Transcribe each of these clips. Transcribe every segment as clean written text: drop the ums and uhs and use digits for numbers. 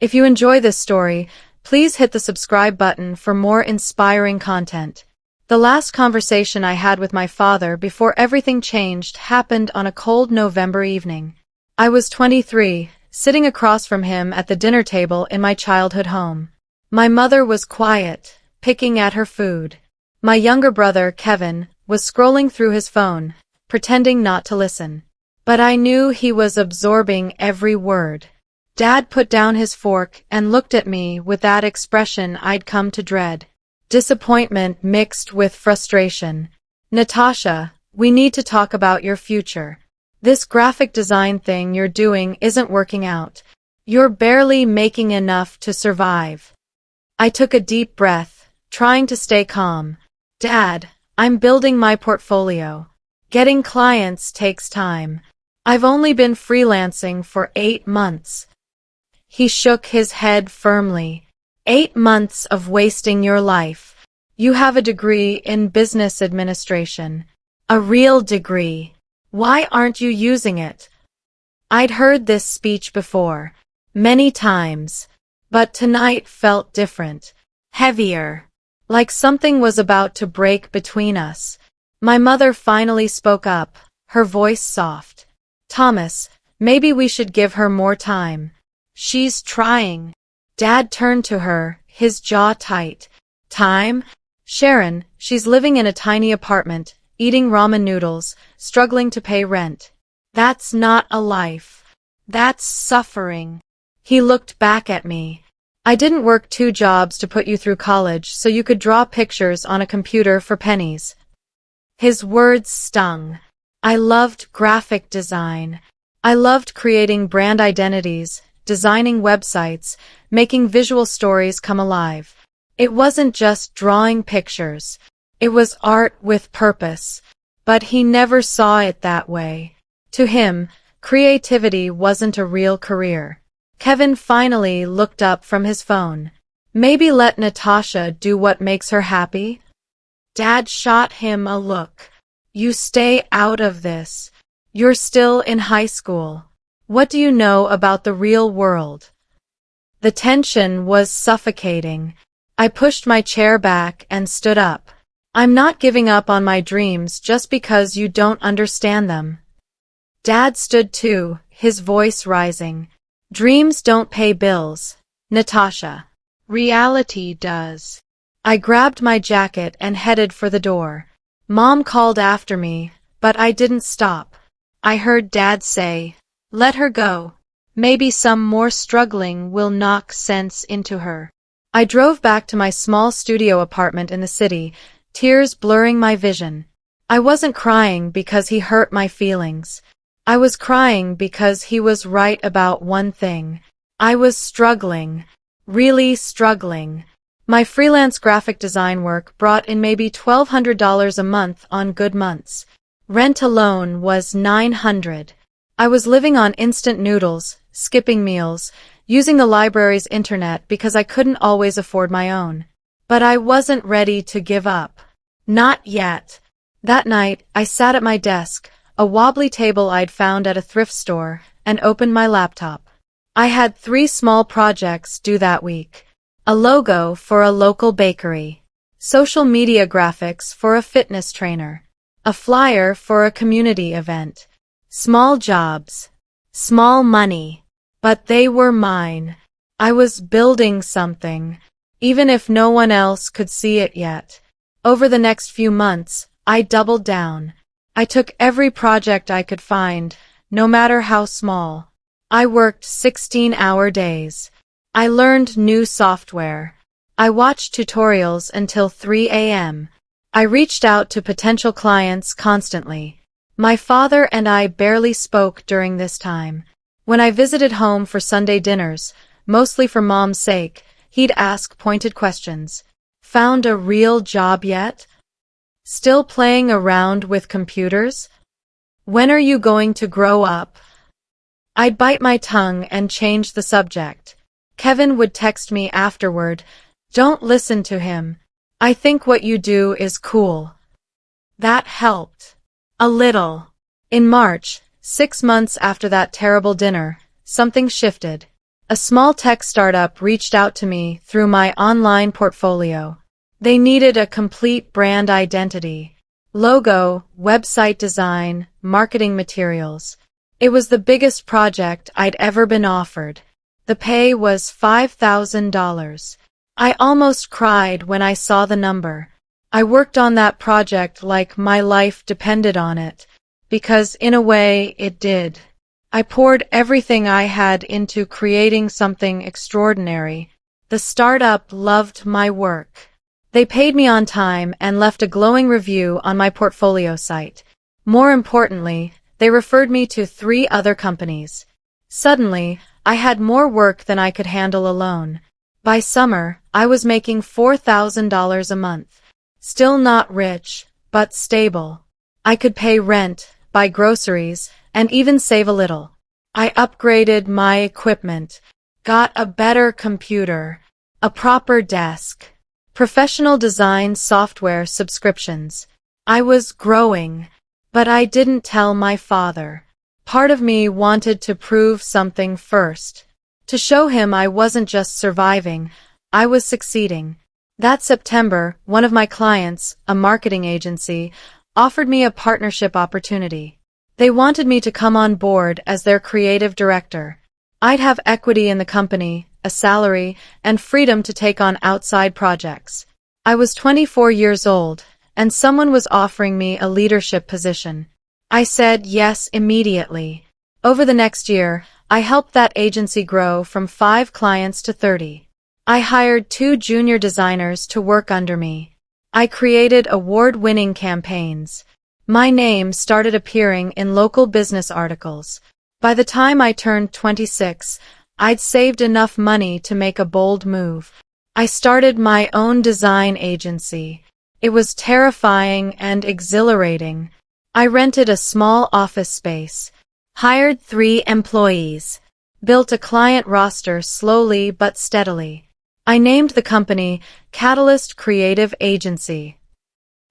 If you enjoy this story, please hit the subscribe button for more inspiring content. The last conversation I had with my father before everything changed happened on a cold November evening. I was 23, sitting across from him at the dinner table in my childhood home. My mother was quiet, picking at her food. My younger brother, Kevin, was scrolling through his phone, pretending not to listen. But I knew he was absorbing every word. Dad put down his fork and looked at me with that expression I'd come to dread. Disappointment mixed with frustration. "Natasha, we need to talk about your future. This graphic design thing you're doing isn't working out. You're barely making enough to survive." I took a deep breath, trying to stay calm. "Dad, I'm building my portfolio. Getting clients takes time. I've only been freelancing for 8 months. He shook his head firmly. 8 months of wasting your life. You have a degree in business administration. A real degree. Why aren't you using it? I'd heard this speech before, many times, but tonight felt different, heavier, like something was about to break between us. My mother finally spoke up, her voice soft. "Thomas, maybe we should give her more time. She's trying." Dad turned to her, his jaw tight. "Time? Sharon, she's living in a tiny apartment, eating ramen noodles, struggling to pay rent. That's not a life. That's suffering." He looked back at me. "I didn't work 2 jobs to put you through college so you could draw pictures on a computer for pennies." His words stung. I loved graphic design. I loved creating brand identities, designing websites, making visual stories come alive. It wasn't just drawing pictures. It was art with purpose. But he never saw it that way. To him, creativity wasn't a real career. Kevin finally looked up from his phone. "Maybe let Natasha do what makes her happy?" Dad shot him a look. "You stay out of this. You're still in high school. What do you know about the real world?" The tension was suffocating. I pushed my chair back and stood up. "I'm not giving up on my dreams just because you don't understand them." Dad stood too, his voice rising. "Dreams don't pay bills, Natasha. Reality does." I grabbed my jacket and headed for the door. Mom called after me, but I didn't stop. I heard Dad say, "Let her go. Maybe some more struggling will knock sense into her." I drove back to my small studio apartment in the city, tears blurring my vision. I wasn't crying because he hurt my feelings. I was crying because he was right about one thing. I was struggling, really struggling. My freelance graphic design work brought in maybe $1,200 a month on good months. Rent alone was $900. I was living on instant noodles, skipping meals, using the library's internet because I couldn't always afford my own. But I wasn't ready to give up. Not yet. That night, I sat at my desk, a wobbly table I'd found at a thrift store, and opened my laptop. I had 3 small projects due that week. A logo for a local bakery. Social media graphics for a fitness trainer. A flyer for a community event. Small jobs. Small money. But they were mine. I was building something, even if no one else could see it yet. Over the next few months, I doubled down. I took every project I could find, no matter how small. I worked 16-hour days. I learned new software. I watched tutorials until 3 a.m. I reached out to potential clients constantly. My father and I barely spoke during this time. When I visited home for Sunday dinners, mostly for Mom's sake, he'd ask pointed questions. "Found a real job yet? Still playing around with computers? When are you going to grow up?" I'd bite my tongue and change the subject. Kevin would text me afterward, "Don't listen to him. I think what you do is cool." That helped. A little. In March, 6 months after that terrible dinner, something shifted. A small tech startup reached out to me through my online portfolio. They needed a complete brand identity. Logo, website design, marketing materials. It was the biggest project I'd ever been offered. The pay was $5,000. I almost cried when I saw the number. I worked on that project like my life depended on it, because in a way it did. I poured everything I had into creating something extraordinary. The startup loved my work. They paid me on time and left a glowing review on my portfolio site. More importantly, they referred me to 3 other companies. Suddenly, I had more work than I could handle alone. By summer, I was making $4,000 a month. Still not rich, but stable. I could pay rent, buy groceries, and even save a little. I upgraded my equipment, got a better computer, a proper desk, professional design software subscriptions. I was growing, but I didn't tell my father. Part of me wanted to prove something first. To show him I wasn't just surviving, I was succeeding. That September, one of my clients, a marketing agency, offered me a partnership opportunity. They wanted me to come on board as their creative director. I'd have equity in the company, a salary, and freedom to take on outside projects. I was 24 years old, and someone was offering me a leadership position. I said yes immediately. Over the next year, I helped that agency grow from 5 clients to 30. I hired 2 junior designers to work under me. I created award-winning campaigns. My name started appearing in local business articles. By the time I turned 26, I'd saved enough money to make a bold move. I started my own design agency. It was terrifying and exhilarating. I rented a small office space, hired 3 employees, built a client roster slowly but steadily. I named the company Catalyst Creative Agency.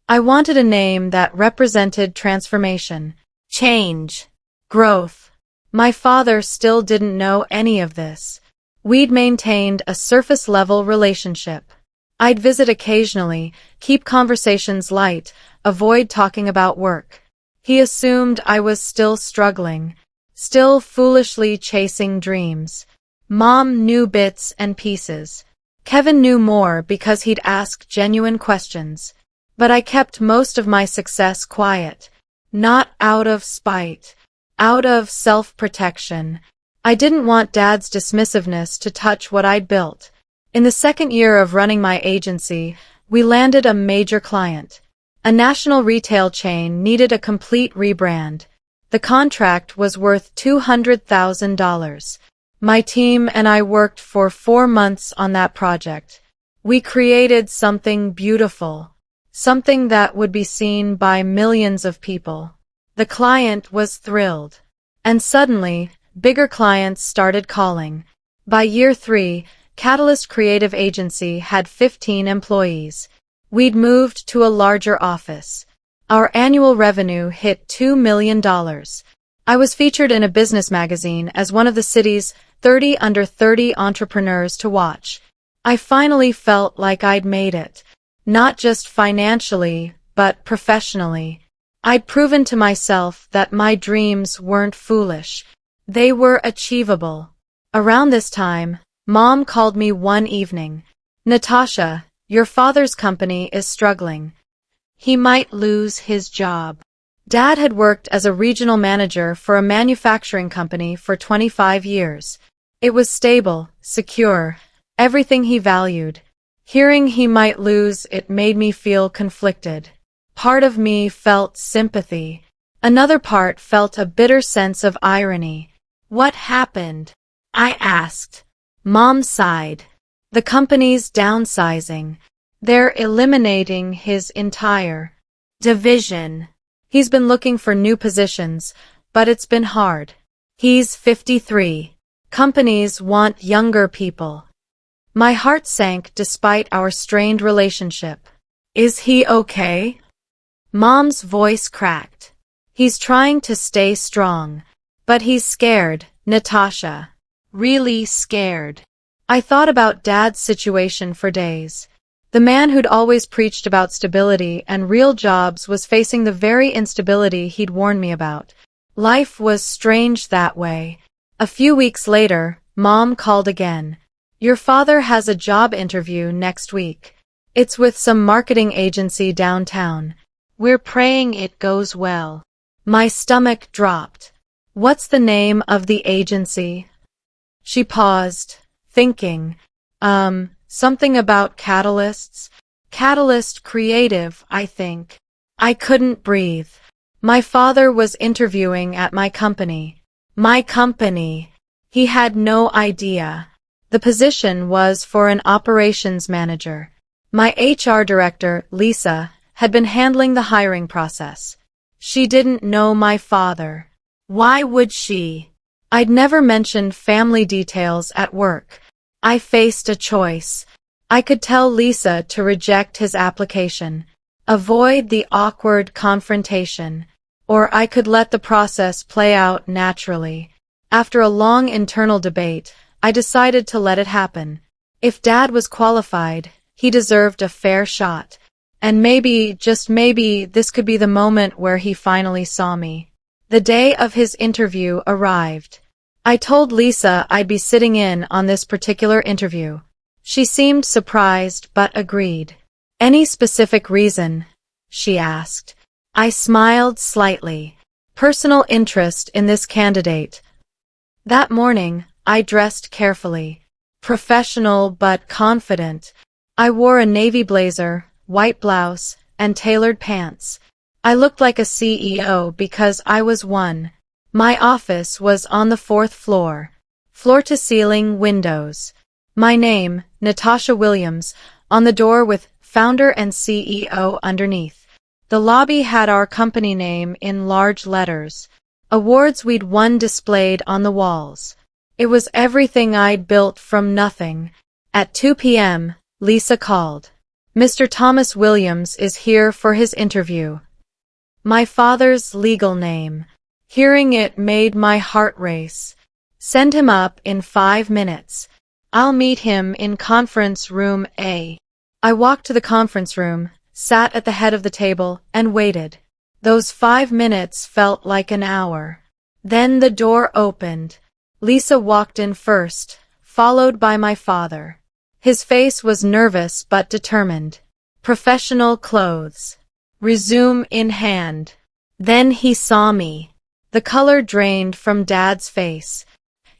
I wanted a name that represented transformation, change, growth. My father still didn't know any of this. We'd maintained a surface-level relationship. I'd visit occasionally, keep conversations light, avoid talking about work. He assumed I was still struggling, still foolishly chasing dreams. Mom knew bits and pieces. Kevin knew more because he'd ask genuine questions. But I kept most of my success quiet. Not out of spite. Out of self-protection. I didn't want Dad's dismissiveness to touch what I'd built. In the second year of running my agency, we landed a major client. A national retail chain needed a complete rebrand. The contract was worth $200,000. My team and I worked for 4 months on that project. We created something beautiful. Something that would be seen by millions of people. The client was thrilled. And suddenly, bigger clients started calling. By year 3, Catalyst Creative Agency had 15 employees. We'd moved to a larger office. Our annual revenue hit $2 million. I was featured in a business magazine as one of the city's 30 under 30 entrepreneurs to watch. I finally felt like I'd made it. Not just financially, but professionally. I'd proven to myself that my dreams weren't foolish. They were achievable. Around this time, Mom called me one evening. Natasha, your father's company is struggling. He might lose his job. Dad had worked as a regional manager for a manufacturing company for 25 years. It was stable, secure, everything he valued. Hearing he might lose it made me feel conflicted. Part of me felt sympathy. Another part felt a bitter sense of irony. What happened? I asked. Mom sighed. The company's downsizing. They're eliminating his entire division. He's been looking for new positions, but it's been hard. He's 53. Companies want younger people. My heart sank despite our strained relationship. Is he okay? Mom's voice cracked. He's trying to stay strong. But he's scared, Natasha. really scared. I thought about Dad's situation for days. The man who'd always preached about stability and real jobs was facing the very instability he'd warned me about. Life was strange that way. A few weeks later, Mom called again. Your father has a job interview next week. It's with some marketing agency downtown. We're praying it goes well. My stomach dropped. What's the name of the agency? She paused, thinking. Something about catalysts? Catalyst Creative, I think. I couldn't breathe. My father was interviewing at my company. My company. He had no idea. The position was for an operations manager. My HR director, Lisa, had been handling the hiring process. She didn't know my father. Why would she? I'd never mentioned family details at work. I faced a choice. I could tell Lisa to reject his application, avoid the awkward confrontation, or I could let the process play out naturally. After a long internal debate, I decided to let it happen. If Dad was qualified, he deserved a fair shot. And maybe, just maybe, this could be the moment where he finally saw me. The day of his interview arrived. I told Lisa I'd be sitting in on this particular interview. She seemed surprised but agreed. Any specific reason? She asked. I smiled slightly. Personal interest in this candidate. That morning, I dressed carefully. Professional but confident. I wore a navy blazer, white blouse, and tailored pants. I looked like a CEO because I was one. My office was on the 4th floor. Floor-to-ceiling windows. My name, Natasha Williams, on the door with founder and CEO underneath. The lobby had our company name in large letters. Awards we'd won displayed on the walls. It was everything I'd built from nothing. At 2 p.m., Lisa called. Mr. Thomas Williams is here for his interview. My father's legal name. Hearing it made my heart race. Send him up in 5 minutes. I'll meet him in conference room A. I walked to the conference room, sat at the head of the table, and waited. Those 5 minutes felt like an hour. Then the door opened. Lisa walked in first, followed by my father. His face was nervous but determined. Professional clothes. Resume in hand. Then he saw me. The color drained from Dad's face.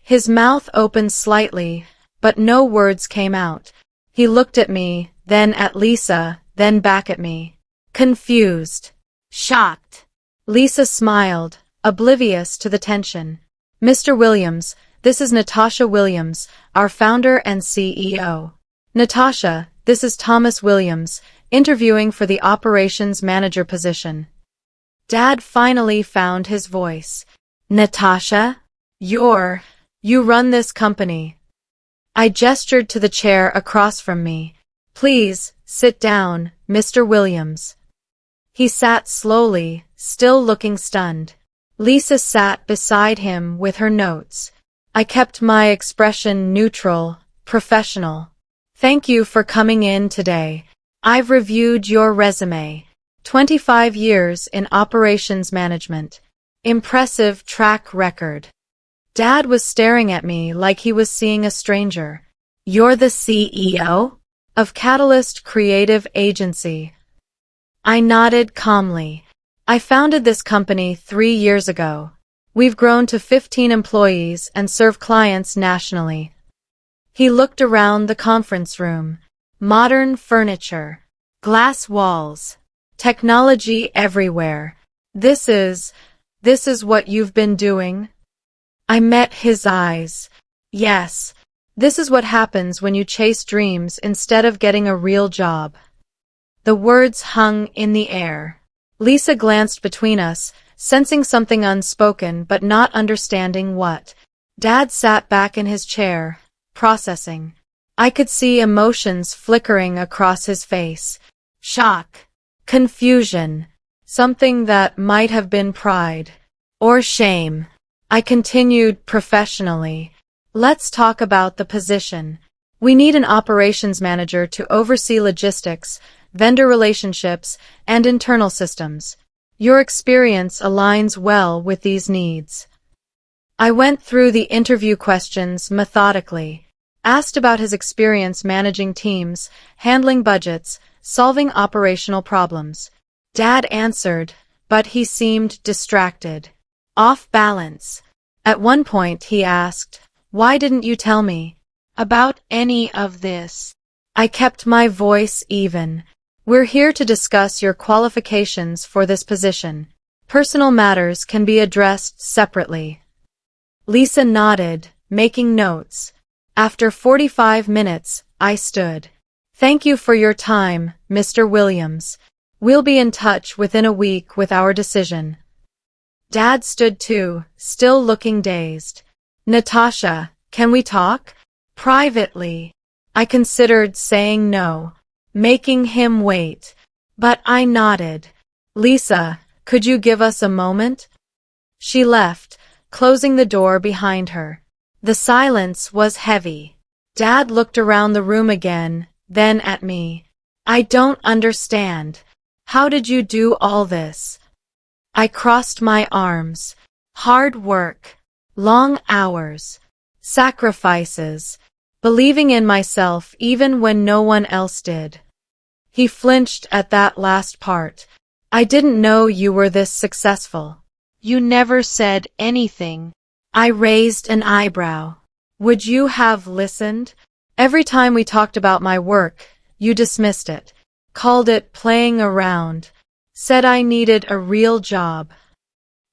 His mouth opened slightly, but no words came out. He looked at me, then at Lisa, then back at me. Confused. Shocked. Lisa smiled, oblivious to the tension. Mr. Williams, this is Natasha Williams, our founder and CEO. Natasha, this is Thomas Williams, interviewing for the operations manager position. Dad finally found his voice. Natasha? You run this company. I gestured to the chair across from me. Please, sit down, Mr. Williams. He sat slowly, still looking stunned. Lisa sat beside him with her notes. I kept my expression neutral, professional. Thank you for coming in today. I've reviewed your resume. 25 years in operations management. Impressive track record. Dad was staring at me like he was seeing a stranger. You're the CEO? Of Catalyst Creative Agency. I nodded calmly. I founded this company 3 years ago. We've grown to 15 employees and serve clients nationally. He looked around the conference room. Modern furniture. Glass walls. Technology everywhere. This is what you've been doing? I met his eyes. Yes, this is what happens when you chase dreams instead of getting a real job. The words hung in the air. Lisa glanced between us, sensing something unspoken but not understanding what. Dad sat back in his chair, processing. I could see emotions flickering across his face. Shock. Confusion. Something that might have been pride. Or shame. I continued professionally. Let's talk about the position. We need an operations manager to oversee logistics, vendor relationships, and internal systems. Your experience aligns well with these needs. I went through the interview questions methodically, asked about his experience managing teams, handling budgets, solving operational problems. Dad answered, but he seemed distracted, off balance. At one point he asked, "Why didn't you tell me about any of this?" I kept my voice even. "We're here to discuss your qualifications for this position. Personal matters can be addressed separately." Lisa nodded, making notes. After 45 minutes, I stood. "Thank you for your time, Mr. Williams. We'll be in touch within a week with our decision." Dad stood too, still looking dazed. "Natasha, can we talk? Privately?" I considered saying no, making him wait, but I nodded. "Lisa, could you give us a moment?" She left, closing the door behind her. The silence was heavy. Dad looked around the room again, then at me. "I don't understand. How did you do all this?" I crossed my arms. "Hard work, long hours, sacrifices, believing in myself even when no one else did." He flinched at that last part. "I didn't know you were this successful. You never said anything." I raised an eyebrow. "Would you have listened? Every time we talked about my work, you dismissed it, called it playing around, said I needed a real job."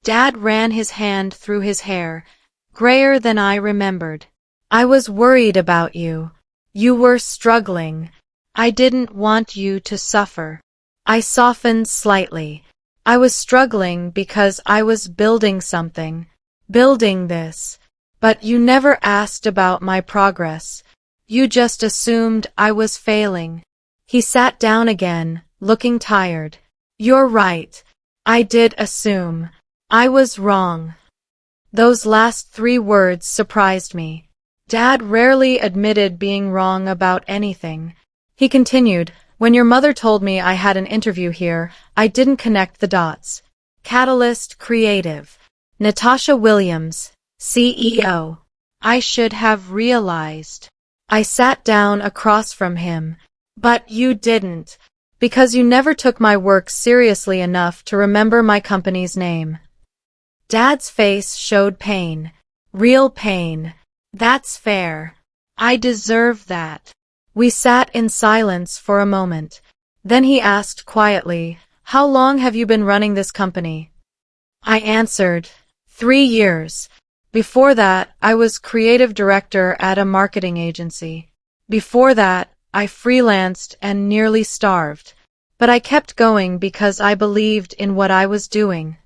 Dad ran his hand through his hair, grayer than I remembered. "I was worried about you. You were struggling. I didn't want you to suffer." I softened slightly. "I was struggling because I was building something. Building this. But you never asked about my progress. You just assumed I was failing." He sat down again, looking tired. "You're right. I did assume. I was wrong." Those last 3 words surprised me. Dad rarely admitted being wrong about anything. He continued, "When your mother told me I had an interview here, I didn't connect the dots. Catalyst Creative. Natasha Williams, CEO. I should have realized." I sat down across from him. "But you didn't, because you never took my work seriously enough to remember my company's name." Dad's face showed pain. Real pain. "That's fair. I deserve that." We sat in silence for a moment. Then he asked quietly, "How long have you been running this company?" I answered, 3 years. Before that, I was creative director at a marketing agency. Before that, I freelanced and nearly starved. But I kept going because I believed in what I was doing.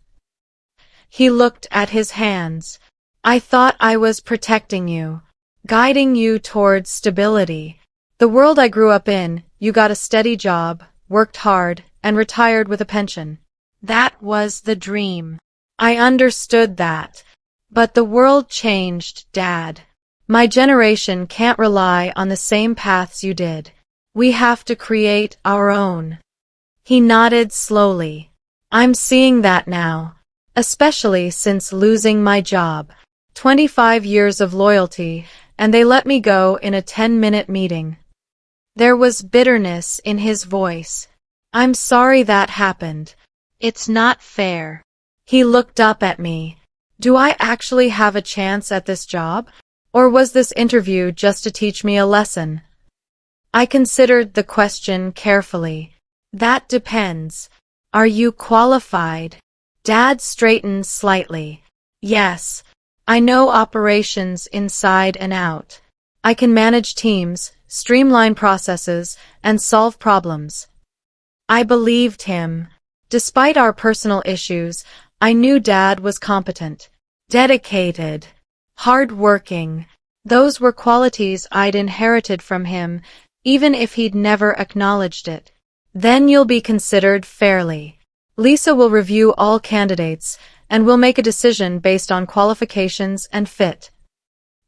He looked at his hands. "I thought I was protecting you, guiding you towards stability. The world I grew up in, you got a steady job, worked hard, and retired with a pension. That was the dream." I understood that. But the world changed, Dad. My generation can't rely on the same paths you did. We have to create our own. He nodded slowly. "I'm seeing that now, especially since losing my job. 25 years of loyalty, and they let me go in a 10-minute meeting." There was bitterness in his voice. "I'm sorry that happened. It's not fair." He looked up at me. "Do I actually have a chance at this job? Or was this interview just to teach me a lesson?" I considered the question carefully. "That depends. Are you qualified?" Dad straightened slightly. "Yes. I know operations inside and out. I can manage teams, streamline processes, and solve problems." I believed him. Despite our personal issues, I knew Dad was competent, dedicated, hard-working. Those were qualities I'd inherited from him, even if he'd never acknowledged it. "Then you'll be considered fairly. Lisa will review all candidates, and we'll make a decision based on qualifications and fit."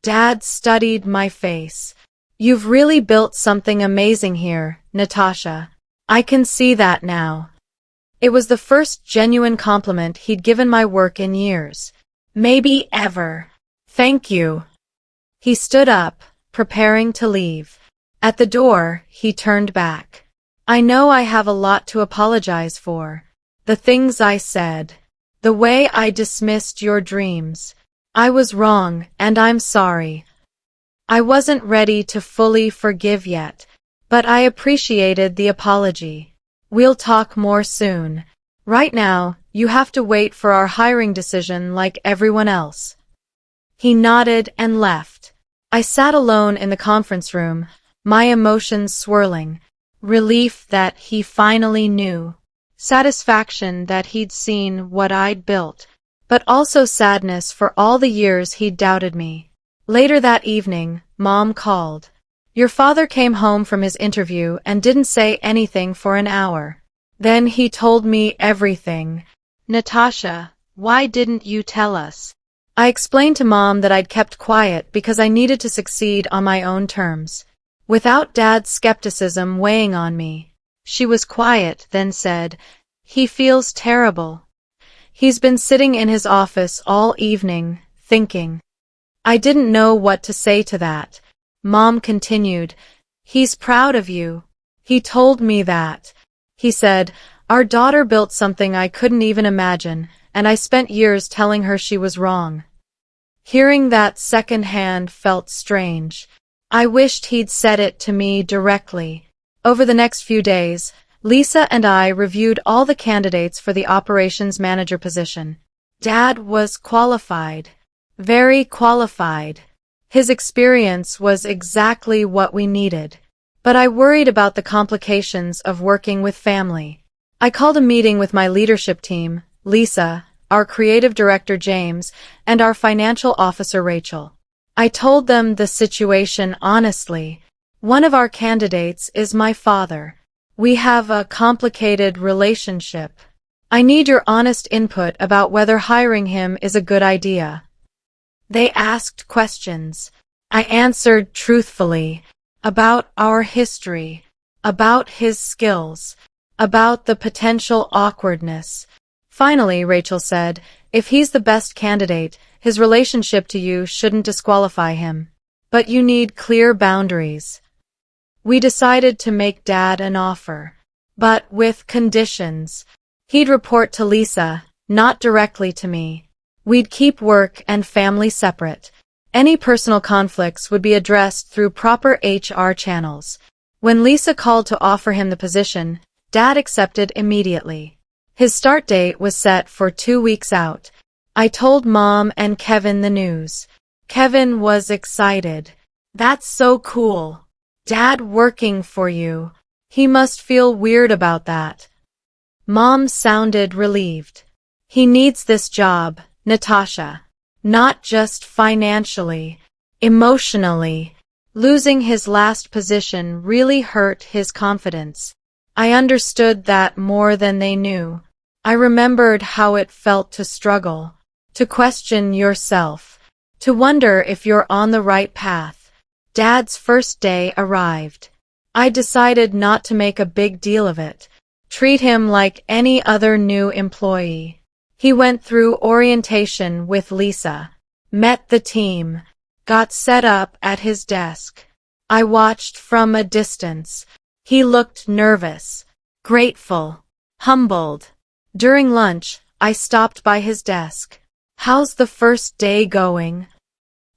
Dad studied my face. You've really built something amazing here, Natasha. I can see that now. It was the first genuine compliment he'd given my work in years. Maybe ever. Thank you. He stood up, preparing to leave. At the door, he turned back. I know I have a lot to apologize for. The things I said. The way I dismissed your dreams. I was wrong, and I'm sorry. I wasn't ready to fully forgive yet, but I appreciated the apology. We'll talk more soon. Right now, you have to wait for our hiring decision like everyone else. He nodded and left. I sat alone in the conference room, my emotions swirling. Relief that he finally knew. Satisfaction that he'd seen what I'd built, but also sadness for all the years he'd doubted me. Later that evening, Mom called. Your father came home from his interview and didn't say anything for an hour. Then he told me everything. Natasha, why didn't you tell us? I explained to Mom that I'd kept quiet because I needed to succeed on my own terms. Without Dad's skepticism weighing on me. She was quiet, then said, He feels terrible. He's been sitting in his office all evening, thinking. I didn't know what to say to that. Mom continued, He's proud of you. He told me that. He said, Our daughter built something I couldn't even imagine, and I spent years telling her she was wrong. Hearing that secondhand felt strange. I wished he'd said it to me directly. Over the next few days, Lisa and I reviewed all the candidates for the operations manager position. Dad was qualified. Very qualified. His experience was exactly what we needed. But I worried about the complications of working with family. I called a meeting with my leadership team, Lisa, our creative director James, and our financial officer Rachel. I told them the situation honestly. One of our candidates is my father. We have a complicated relationship. I need your honest input about whether hiring him is a good idea. They asked questions. I answered truthfully. About our history. About his skills. About the potential awkwardness. Finally, Rachel said, If he's the best candidate, his relationship to you shouldn't disqualify him. But you need clear boundaries. We decided to make Dad an offer. But with conditions. He'd report to Lisa, not directly to me. We'd keep work and family separate. Any personal conflicts would be addressed through proper HR channels. When Lisa called to offer him the position, Dad accepted immediately. His start date was set for 2 weeks out. I told Mom and Kevin the news. Kevin was excited. That's so cool. Dad working for you. He must feel weird about that. Mom sounded relieved. He needs this job, Natasha. Not just financially, emotionally. Losing his last position really hurt his confidence. I understood that more than they knew. I remembered how it felt to struggle, to question yourself, to wonder if you're on the right path. Dad's first day arrived. I decided not to make a big deal of it. Treat him like any other new employee. He went through orientation with Lisa, met the team, got set up at his desk. I watched from a distance. He looked nervous, grateful, humbled. During lunch, I stopped by his desk. How's the first day going?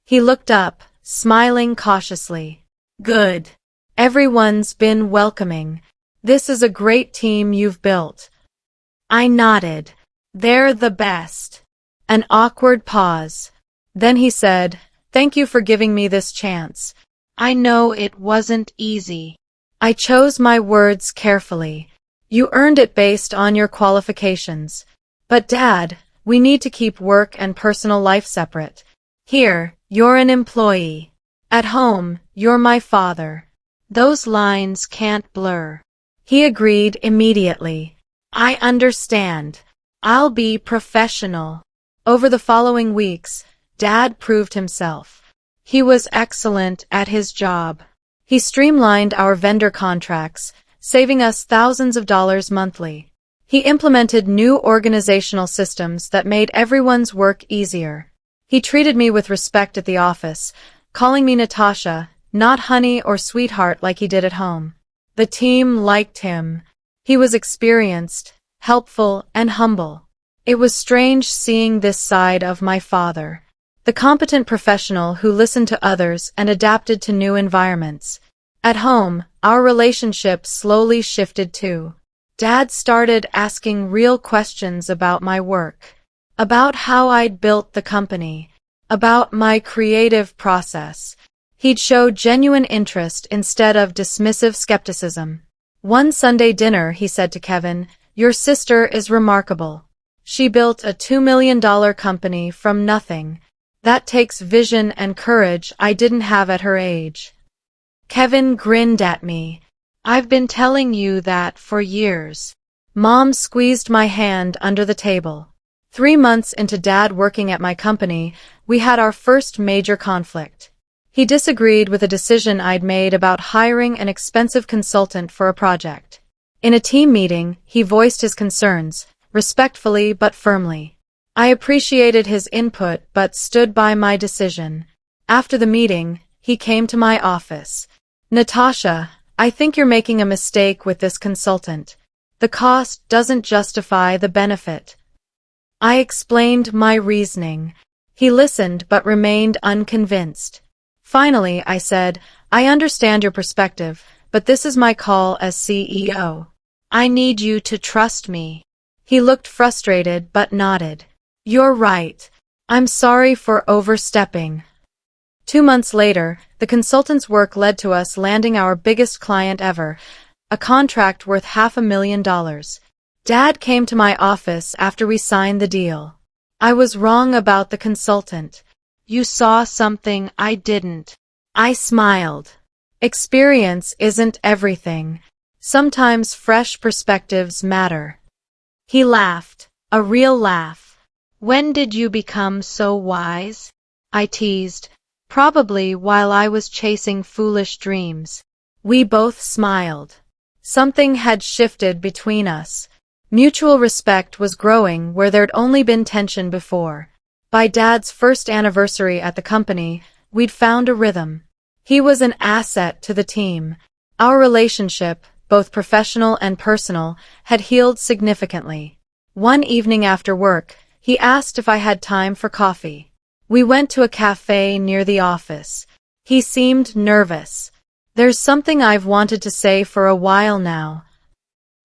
He looked up, smiling cautiously. Good. Everyone's been welcoming. This is a great team you've built. I nodded. They're the best. An awkward pause. Then he said, Thank you for giving me this chance. I know it wasn't easy. I chose my words carefully. You earned it based on your qualifications. But Dad, we need to keep work and personal life separate. Here, you're an employee. At home, you're my father. Those lines can't blur. He agreed immediately. I understand. I'll be professional. Over the following weeks, Dad proved himself. He was excellent at his job. He streamlined our vendor contracts, saving us thousands of dollars monthly. He implemented new organizational systems that made everyone's work easier. He treated me with respect at the office, calling me Natasha, not honey or sweetheart like he did at home. The team liked him. He was experienced, helpful, and humble. It was strange seeing this side of my father. The competent professional who listened to others and adapted to new environments. At home, our relationship slowly shifted too. Dad started asking real questions about my work, about how I'd built the company, about my creative process. He'd show genuine interest instead of dismissive skepticism. One Sunday dinner, he said to Kevin, "Your sister is remarkable. She built a $2 million company from nothing. That takes vision and courage I didn't have at her age." Kevin grinned at me. "I've been telling you that for years." Mom squeezed my hand under the table. 3 months into Dad working at my company, we had our first major conflict. He disagreed with a decision I'd made about hiring an expensive consultant for a project. In a team meeting, he voiced his concerns, respectfully but firmly. I appreciated his input but stood by my decision. After the meeting, he came to my office. "Natasha, I think you're making a mistake with this consultant. The cost doesn't justify the benefit." I explained my reasoning. He listened but remained unconvinced. Finally, I said, "I understand your perspective, but this is my call as CEO. I need you to trust me." He looked frustrated but nodded. "You're right. I'm sorry for overstepping." 2 months later, the consultant's work led to us landing our biggest client ever, a contract worth $500,000. Dad came to my office after we signed the deal. "I was wrong about the consultant. You saw something I didn't." I smiled. Experience isn't everything. Sometimes fresh perspectives matter. He laughed, a real laugh. "When did you become so wise?" I teased. "Probably while I was chasing foolish dreams." We both smiled. Something had shifted between us. Mutual respect was growing where there'd only been tension before. By Dad's first anniversary at the company, we'd found a rhythm. He was an asset to the team. Our relationship, both professional and personal, had healed significantly. One evening after work, he asked if I had time for coffee. We went to a cafe near the office. He seemed nervous. "There's something I've wanted to say for a while now."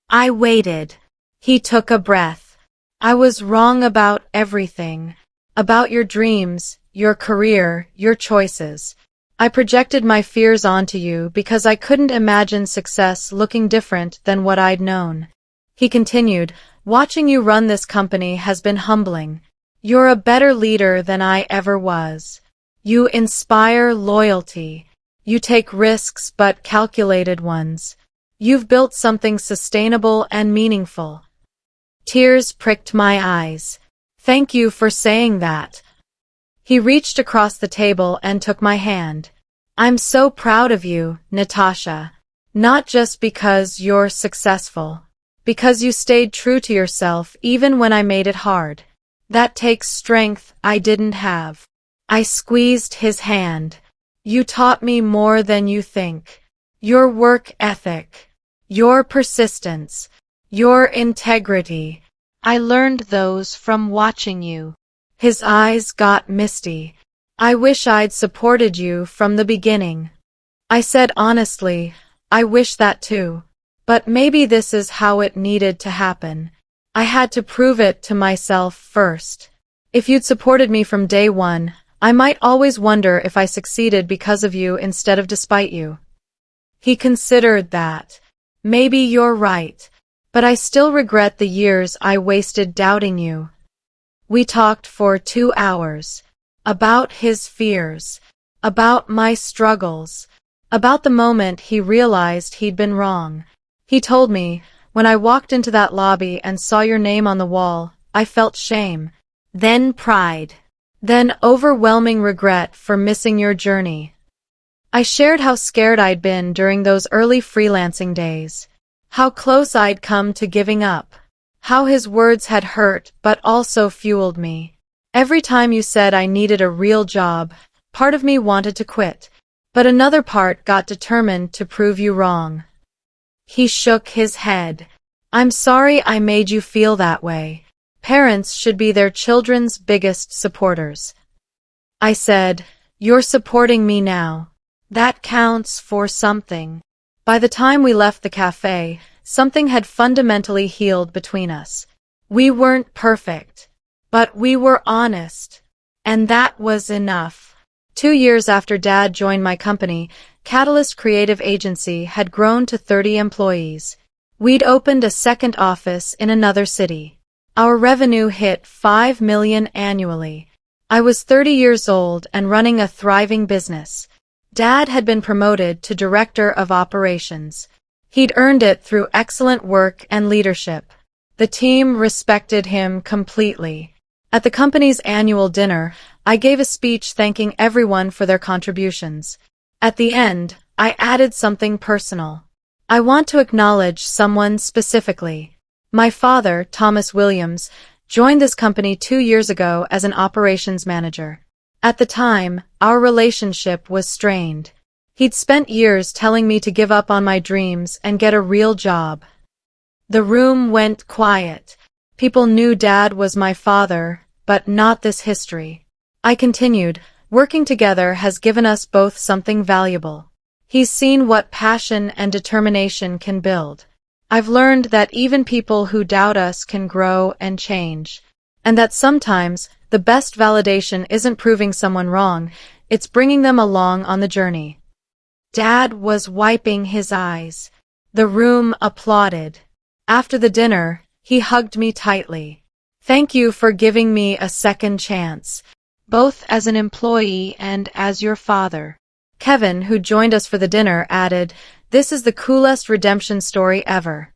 I waited. He took a breath. "I was wrong about everything. About your dreams, your career, your choices. I projected my fears onto you because I couldn't imagine success looking different than what I'd known." He continued, "Watching you run this company has been humbling. You're a better leader than I ever was. You inspire loyalty. You take risks but calculated ones. You've built something sustainable and meaningful." Tears pricked my eyes. "Thank you for saying that." He reached across the table and took my hand. "I'm so proud of you, Natasha. Not just because you're successful. Because you stayed true to yourself even when I made it hard. That takes strength I didn't have." I squeezed his hand. "You taught me more than you think. Your work ethic, your persistence, your integrity. I learned those from watching you." His eyes got misty. "I wish I'd supported you from the beginning." I said honestly, "I wish that too. But maybe this is how it needed to happen. I had to prove it to myself first. If you'd supported me from day one, I might always wonder if I succeeded because of you instead of despite you." He considered that. "Maybe you're right. But I still regret the years I wasted doubting you." We talked for 2 hours. About his fears. About my struggles. About the moment he realized he'd been wrong. He told me, "When I walked into that lobby and saw your name on the wall, I felt shame. Then pride. then overwhelming regret for missing your journey. I shared how scared I'd been during those early freelancing days, how close I'd come to giving up, how his words had hurt but also fueled me. Every time you said I needed a real job, part of me wanted to quit, but another part got determined to prove you wrong. He shook his head. I'm sorry I made you feel that way. Parents should be their children's biggest supporters. I said, you're supporting me now. That counts for something. By the time we left the cafe, something had fundamentally healed between us. We weren't perfect, but we were honest. And that was enough. 2 years after Dad joined my company, Catalyst Creative Agency had grown to 30 employees. We'd opened a second office in another city. Our revenue hit $5 million annually. I was 30 years old and running a thriving business. Dad had been promoted to Director of Operations. He'd earned it through excellent work and leadership. The team respected him completely. At the company's annual dinner, I gave a speech thanking everyone for their contributions. At the end, I added something personal. I want to acknowledge someone specifically. My father, Thomas Williams, joined this company 2 years ago as an operations manager. At the time, our relationship was strained. He'd spent years telling me to give up on my dreams and get a real job. The room went quiet. People knew Dad was my father, but not this history. I continued, working together has given us both something valuable. He's seen what passion and determination can build. I've learned that even people who doubt us can grow and change, and that sometimes the best validation isn't proving someone wrong, it's bringing them along on the journey. Dad was wiping his eyes. The room applauded. After the dinner, he hugged me tightly. Thank you for giving me a second chance, both as an employee and as your father. Kevin, who joined us for the dinner, added, this is the coolest redemption story ever.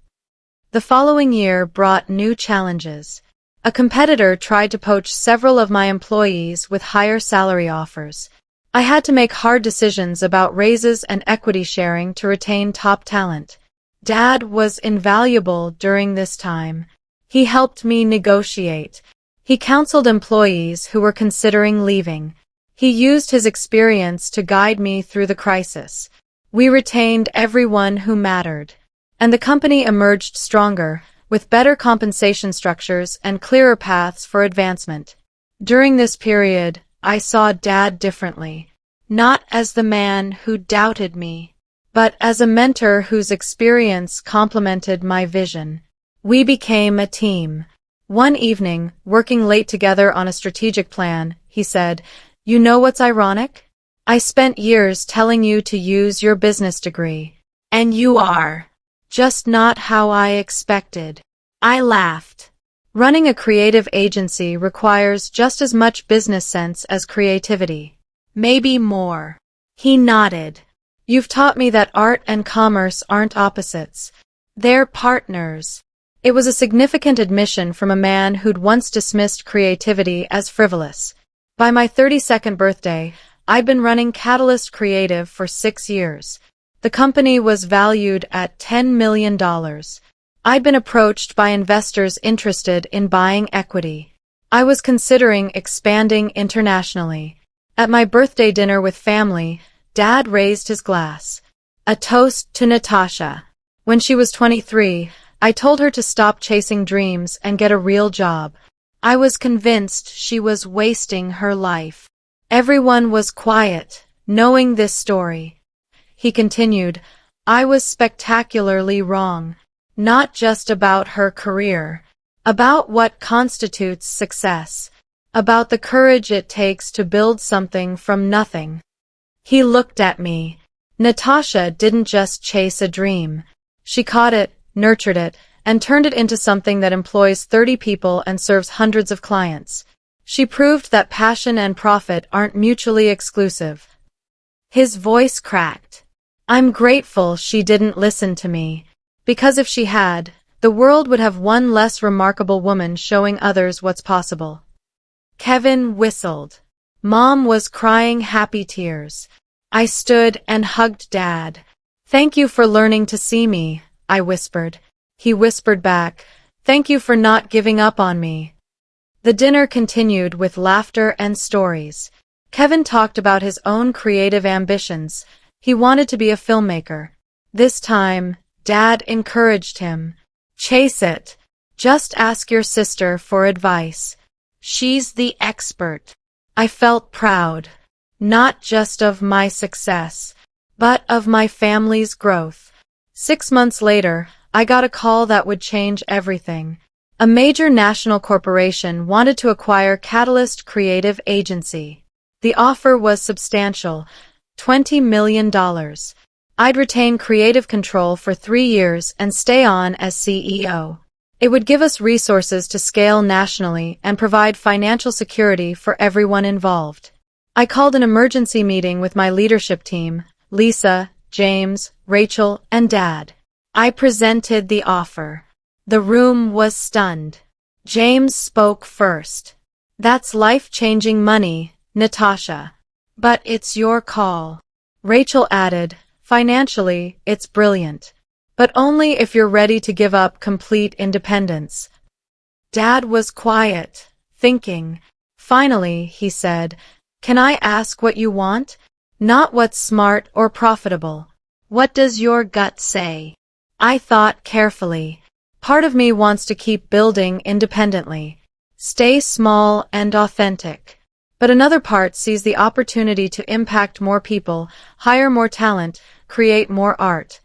The following year brought new challenges. A competitor tried to poach several of my employees with higher salary offers. I had to make hard decisions about raises and equity sharing to retain top talent. Dad was invaluable during this time. He helped me negotiate. He counseled employees who were considering leaving. He used his experience to guide me through the crisis. We retained everyone who mattered. And the company emerged stronger, with better compensation structures and clearer paths for advancement. During this period, I saw Dad differently. Not as the man who doubted me, but as a mentor whose experience complemented my vision. We became a team. One evening, working late together on a strategic plan, he said, you know what's ironic? I spent years telling you to use your business degree. And you are. Just not how I expected. I laughed. Running a creative agency requires just as much business sense as creativity. Maybe more. He nodded. You've taught me that art and commerce aren't opposites. They're partners. It was a significant admission from a man who'd once dismissed creativity as frivolous. By my 32nd birthday, I'd been running Catalyst Creative for 6 years. The company was valued at $10 million. I'd been approached by investors interested in buying equity. I was considering expanding internationally. At my birthday dinner with family, Dad raised his glass. A toast to Natasha. When she was 23, I told her to stop chasing dreams and get a real job. I was convinced she was wasting her life. Everyone was quiet, knowing this story. He continued, I was spectacularly wrong. Not just about her career. About what constitutes success. About the courage it takes to build something from nothing. He looked at me. Natasha didn't just chase a dream. She caught it, nurtured it, and turned it into something that employs 30 people and serves hundreds of clients. She proved that passion and profit aren't mutually exclusive. His voice cracked. I'm grateful she didn't listen to me. Because if she had, the world would have one less remarkable woman showing others what's possible. Kevin whistled. Mom was crying happy tears. I stood and hugged Dad. "Thank you for learning to see me," I whispered. He whispered back, "Thank you for not giving up on me." The dinner continued with laughter and stories. Kevin talked about his own creative ambitions. He wanted to be a filmmaker. This time, Dad encouraged him. "Chase it. Just ask your sister for advice. She's the expert." I felt proud, not just of my success, but of my family's growth. 6 months later, I got a call that would change everything. A major national corporation wanted to acquire Catalyst Creative Agency. The offer was substantial, $20 million. I'd retain creative control for 3 years and stay on as CEO. It would give us resources to scale nationally and provide financial security for everyone involved. I called an emergency meeting with my leadership team, Lisa, James, Rachel, and Dad. I presented the offer. The room was stunned. James spoke first. "That's life-changing money, Natasha. But it's your call." Rachel added, "Financially, it's brilliant. But only if you're ready to give up complete independence." Dad was quiet, thinking. Finally, he said, "Can I ask what you want? Not what's smart or profitable. What does your gut say?" I thought carefully. Part of me wants to keep building independently, stay small and authentic. But another part sees the opportunity to impact more people, hire more talent, create more art.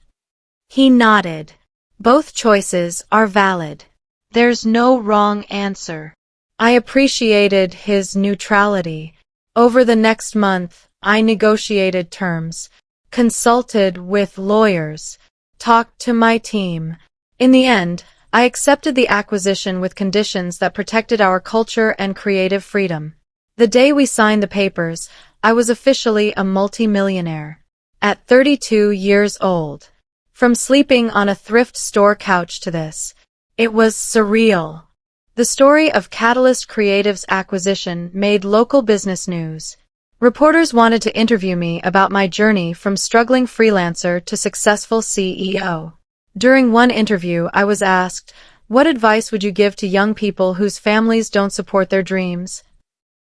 He nodded. "Both choices are valid. There's no wrong answer." I appreciated his neutrality. Over the next month, I negotiated terms, consulted with lawyers, talked to my team. In the end, I accepted the acquisition with conditions that protected our culture and creative freedom. The day we signed the papers, I was officially a multimillionaire. At 32 years old. From sleeping on a thrift store couch to this, it was surreal. The story of Catalyst Creative's acquisition made local business news. Reporters wanted to interview me about my journey from struggling freelancer to successful CEO. During one interview, I was asked, "What advice would you give to young people whose families don't support their dreams?"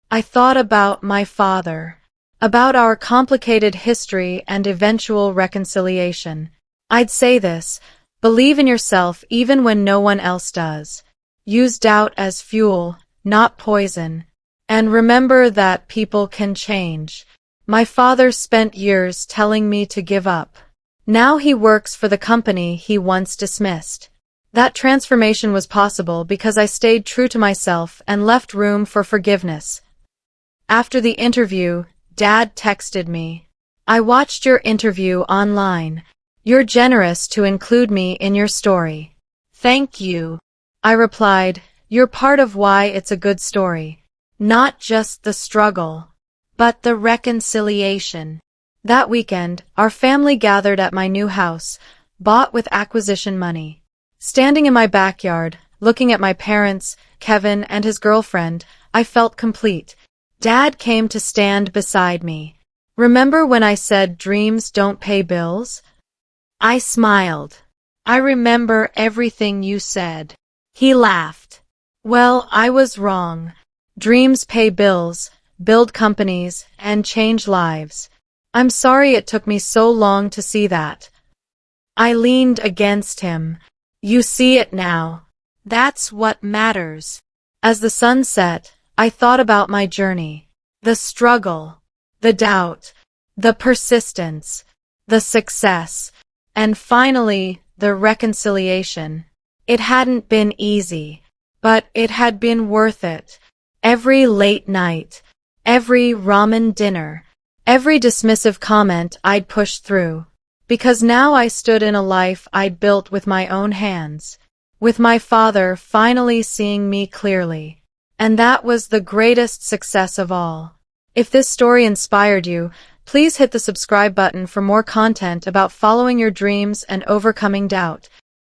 I thought about my father, about our complicated history and eventual reconciliation. I'd say this: believe in yourself even when no one else does. Use doubt as fuel, not poison. And remember that people can change. My father spent years telling me to give up. Now he works for the company he once dismissed. That transformation was possible because I stayed true to myself and left room for forgiveness. After the interview, Dad texted me. "I watched your interview online. You're generous to include me in your story. Thank you." I replied, "You're part of why it's a good story. Not just the struggle, but the reconciliation." That weekend, our family gathered at my new house, bought with acquisition money. Standing in my backyard, looking at my parents, Kevin, and his girlfriend, I felt complete. Dad came to stand beside me. "Remember when I said dreams don't pay bills?" I smiled. "I remember everything you said." He laughed. "Well, I was wrong. Dreams pay bills, build companies, and change lives. I'm sorry it took me so long to see that." I leaned against him. "You see it now. That's what matters." As the sun set, I thought about my journey. The struggle, the doubt, the persistence, the success, and finally, the reconciliation. It hadn't been easy, but it had been worth it. Every late night, every ramen dinner, every dismissive comment I'd pushed through. Because now I stood in a life I'd built with my own hands. With my father finally seeing me clearly. And that was the greatest success of all. If this story inspired you, please hit the subscribe button for more content about following your dreams and overcoming doubt.